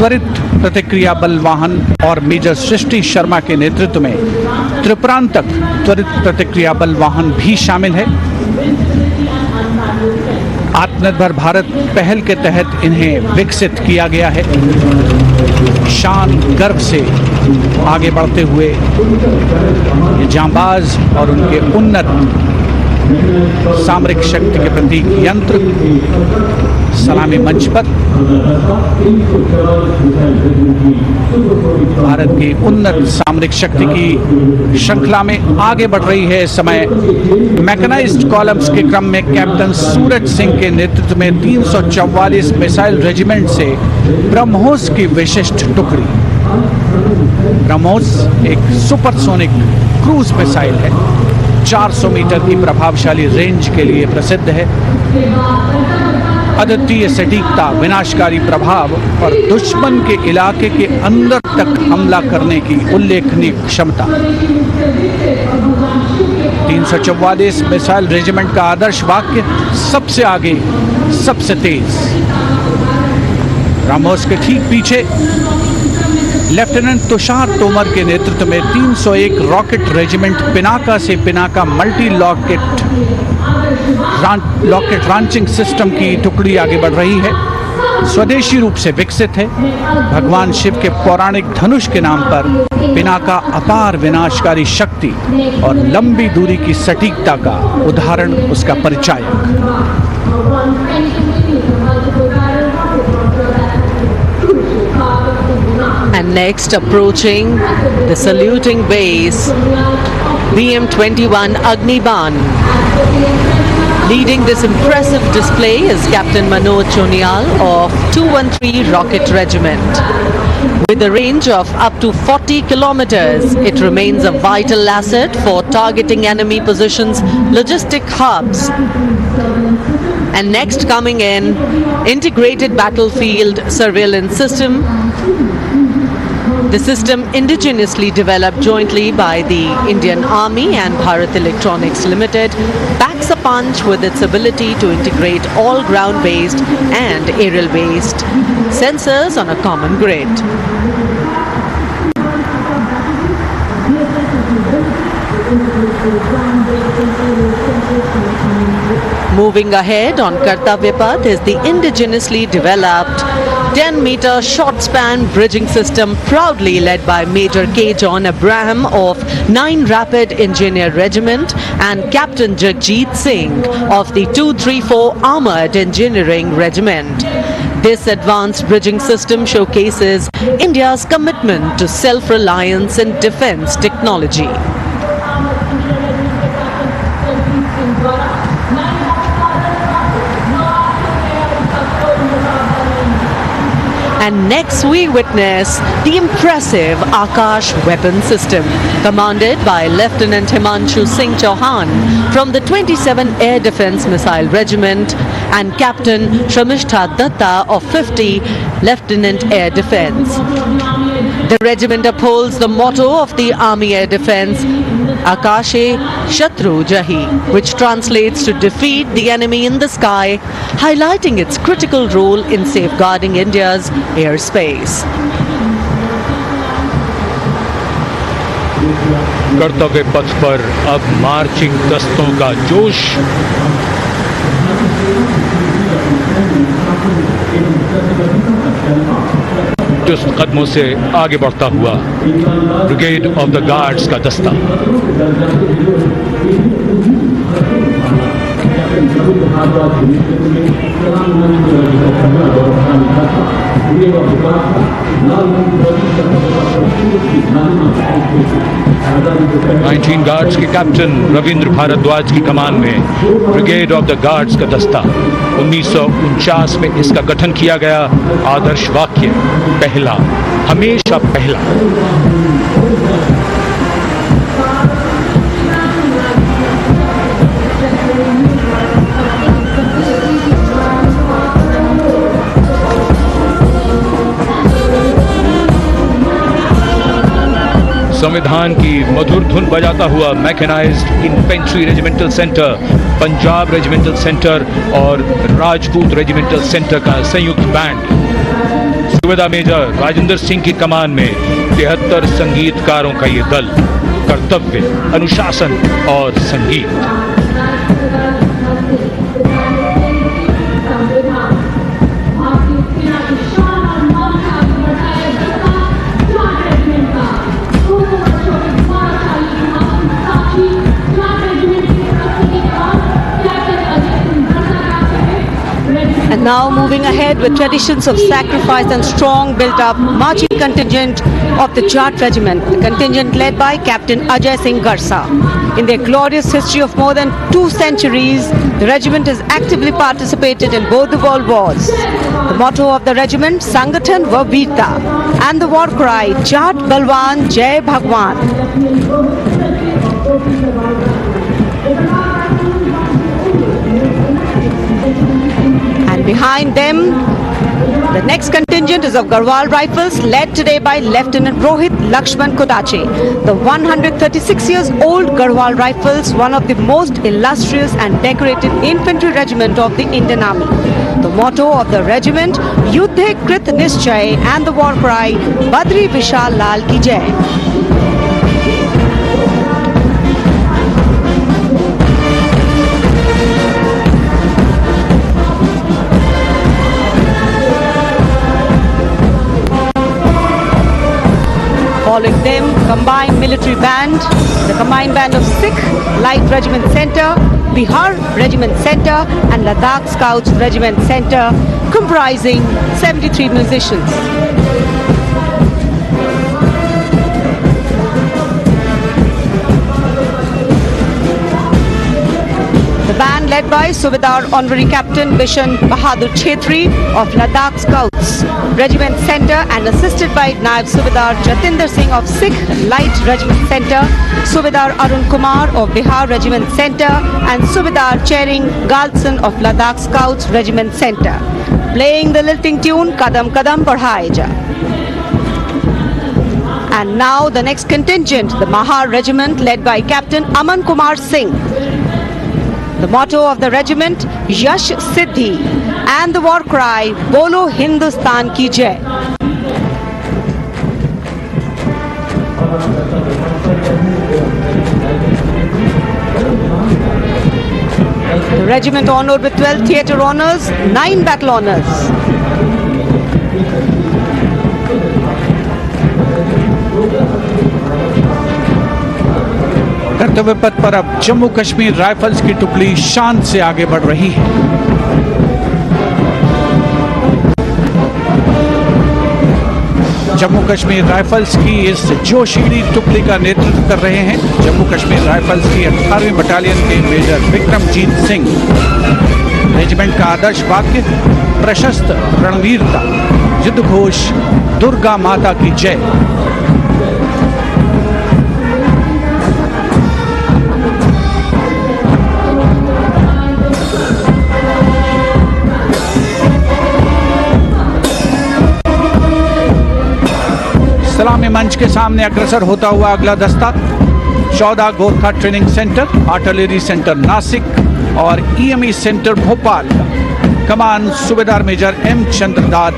त्वरित प्रतिक्रिया बल वाहन और मेजर सृष्टि शर्मा के नेतृत्व में त्रिपुरांतक त्वरित प्रतिक्रिया बल वाहन भी शामिल है। आत्मनिर्भर भारत पहल के तहत इन्हें विकसित किया गया है। शान गर्व से आगे बढ़ते हुए ये जांबाज और उनके उन्नत सामरिक शक्ति के प्रतीक यंत्र सलामी मंच पर भारत की उन्नत सामरिक शक्ति की श्रृंखला में आगे बढ़ रही है। इस समय मैकेनाइज्ड कॉलम्स के क्रम में कैप्टन सूरज सिंह के नेतृत्व में 344 मिसाइल रेजिमेंट से ब्रह्मोस की विशिष्ट टुकड़ी। ब्रह्मोस एक सुपरसोनिक क्रूज मिसाइल है, 400 मीटर की प्रभावशाली रेंज के लिए प्रसिद्ध है। अद्वितीय सटीकता, विनाशकारी प्रभाव और दुश्मन के इलाके के अंदर तक हमला करने की उल्लेखनीय क्षमता। 344 मिसाइल रेजिमेंट का आदर्श वाक्य सबसे आगे, सबसे तेज। ब्रह्मोस के ठीक पीछे लेफ्टिनेंट तुषार तोमर के नेतृत्व में 301 रॉकेट रेजिमेंट पिनाका से Pinaka multi locket launching system की टुकड़ी आगे बढ़ रही है। स्वदेशी रूप से विकसित है। भगवान शिव के पौराणिक धनुष के नाम पर पिनाका अपार विनाशकारी शक्ति और लंबी दूरी की सटीकता का उदाहरण, उसका परिचायक। And next, approaching the saluting base, BM-21 Agniban. Leading this impressive display is Captain Manoj Chonial of 213 Rocket Regiment. With a range of up to 40 kilometers, it remains a vital asset for targeting enemy positions, logistic hubs. And next coming in, integrated battlefield surveillance system. The system indigenously developed jointly by the Indian Army and Bharat Electronics Limited packs a punch with its ability to integrate all ground-based and aerial-based sensors on a common grid. Moving ahead on Kartavya Path is the indigenously developed 10-meter short-span bridging system proudly led by Major K. John Abraham of 9 Rapid Engineer Regiment and Captain Jagjit Singh of the 234 Armored Engineering Regiment. This advanced bridging system showcases India's commitment to self-reliance in defense technology. And next we witness the impressive Akash weapon system, commanded by Lieutenant Himanshu Singh Chauhan from the 27 Air Defence Missile Regiment and Captain Shamishta Datta of 50 Lieutenant Air Defence. The regiment upholds the motto of the Army Air Defence, Akashe Shatru Jahi, which translates to defeat the enemy in the sky, highlighting its critical role in safeguarding India's airspace. कर्तव्य पथ पर अब marching दस्तों का जोश। चुस्त कदमों से आगे बढ़ता हुआ ब्रिगेड ऑफ द गार्ड्स का दस्ता। नाइनटीन गार्ड्स के कैप्टन रविंद्र भारद्वाज की कमान में ब्रिगेड ऑफ द गार्ड्स का दस्ता। 1949 में इसका गठन किया गया। आदर्श वाक्य, पहला, हमेशा पहला। संविधान की मधुर धुन बजाता हुआ mechanised infantry regimental centre, Punjab regimental centre और राजपूत रेजिमेंटल सेंटर का संयुक्त बैंड सुबेदार मेजर राजेंद्र सिंह की कमान में 73 संगीतकारों का ये दल। कर्तव्य, अनुशासन और संगीत। And now moving ahead with traditions of sacrifice and strong built-up marching contingent of the Jat Regiment, the contingent led by Captain Ajay Singh Garsa. In their glorious history of more than 2 centuries, the regiment has actively participated in both the world wars. The motto of the regiment, Sangathan va Veerta, and the war cry, Jat Balwan Jai Bhagwan. And behind them, the next contingent is of Garhwal Rifles, led today by Lieutenant Rohit Lakshman Kodache. The 136 years old Garhwal Rifles, one of the most illustrious and decorated infantry regiment of the Indian Army. The motto of the regiment, Yuddhe Krit Nischay, and the war cry, Badri Vishal Lal Ki Jai. Following them, combined military band, the combined band of Sikh Light Regiment Centre, Bihar Regiment Centre and Ladakh Scouts Regiment Centre, comprising 73 musicians. The band led by Subedar Honorary Captain Bishan Bahadur Chhetri of Ladakh Scouts Regiment Centre and assisted by Naib Subedar Jatinder Singh of Sikh Light Regiment Centre, Subedar Arun Kumar of Bihar Regiment Centre and Subedar Chering Galson of Ladakh Scouts Regiment Centre, playing the lilting tune Kadam Kadam Badhaye Ja. And now the next contingent, the Mahar Regiment led by Captain Aman Kumar Singh. The motto of the regiment, Yash Siddhi, and the war cry, Bolo Hindustan Ki Jai. The regiment honored with 12 theatre honours, 9 battle honours. कर्तव्य पथ पर अब Jammu Kashmir rifles की टुकड़ी शान से आगे बढ़ रही है। जम्मू कश्मीर राइफल्स की इस जोशीली टुकड़ी का नेतृत्व कर रहे हैं जम्मू कश्मीर राइफल्स की 18वीं बटालियन के मेजर विक्रमजीत सिंह। रेजिमेंट का आदर्श वाक्य, प्रशस्त रणवीरता, युद्ध घोष, दुर्गा माता की जय। सलामी मंच के सामने अग्रसर होता हुआ अगला दस्ता 14 Gorkha training centre, artillery centre Nashik और ईएमई सेंटर भोपाल का कमान सूबेदार मेजर एम चंद्रदात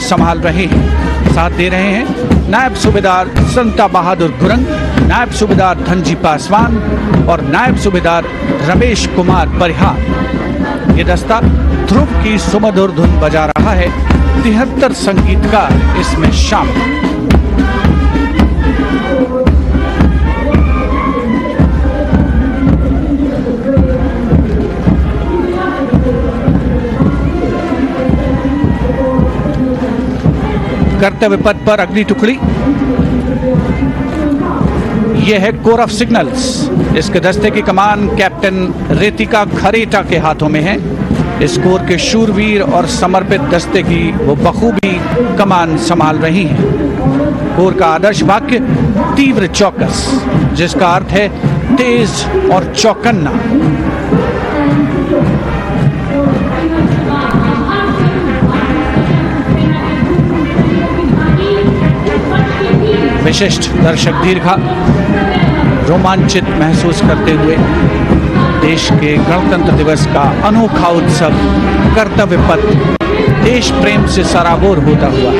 संभाल रहे हैं। साथ दे रहे हैं नायब सूबेदार संता बहादुर गुरंग, नायब सूबेदार धनजी पासवान और नायब सूबेदार रमेश कुमार परिहार। ये दस्ता ध्रुव की सुमधुर धुन बजा रहा है। 73 संगीतकार इसमें शामिल। कर्तव्य पथ पर अगली टुकड़ी, यह है कोर ऑफ सिग्नल्स। इसके दस्ते की कमान कैप्टन रेतिका खरेटा के हाथों में है। इस कोर के शूरवीर और समर्पित दस्ते की वो बखूबी कमान संभाल रही हैं। कोर का आदर्श वाक्य, तीव्र चौकस, जिसका अर्थ है तेज और चौकन्ना। विशिष्ट दर्शक दीर्घा रोमांचित महसूस करते हुए देश के गणतंत्र दिवस का अनोखा उत्सव कर्तव्य पथ देश प्रेम से सराबोर होता हुआ